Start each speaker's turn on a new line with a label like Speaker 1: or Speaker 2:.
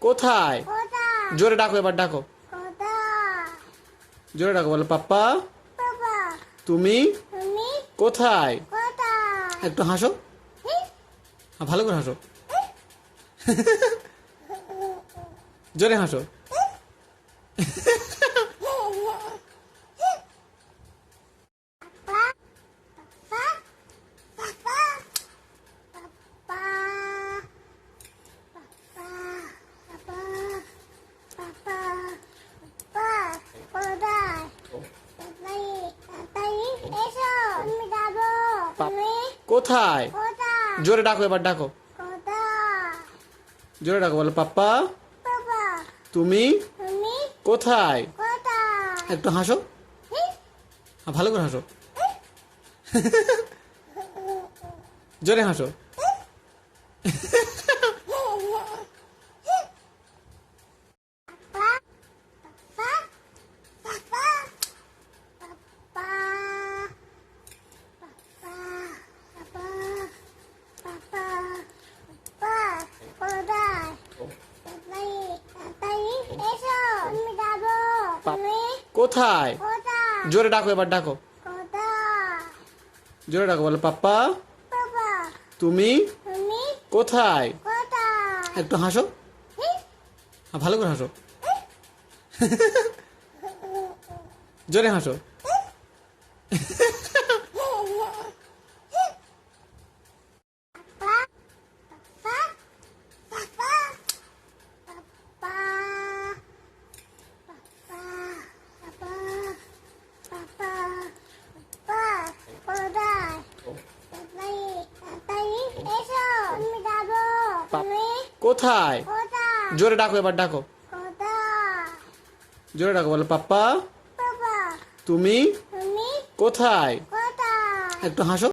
Speaker 1: কোথায়?
Speaker 2: কোথায়?
Speaker 1: জোরে ডাকো, এবার ডাকো।
Speaker 2: কোথায়?
Speaker 1: জোরে ডাকো, বলো পাপ্পা
Speaker 2: বাবা,
Speaker 1: তুমি
Speaker 2: তুমি
Speaker 1: কোথায়?
Speaker 2: কোথায়?
Speaker 1: একটু হাসো, ভালো করে হাসো, জোরে হাসো। কোথায়? জোরে ডাকো, এবার ডাকো। জোরে ডাকো, বলো পাপ্পা তুমি কোথায়? একটু হাসো, ভালো করে হাসো, জোরে হাসো। কোথায়? জোরে ডাকো, এবার ডাকো। জোরে ডাকো, বলো পাপ্পা তুমি কোথায়? একটু হাসো, ভালো করে হাসো, জোরে হাসো। কোথায়? জোরে ডাকো, এবার ডাকো। জোরে ডাকো, বলো পাপ্পা তুমি কোথায়? একটু হাসো,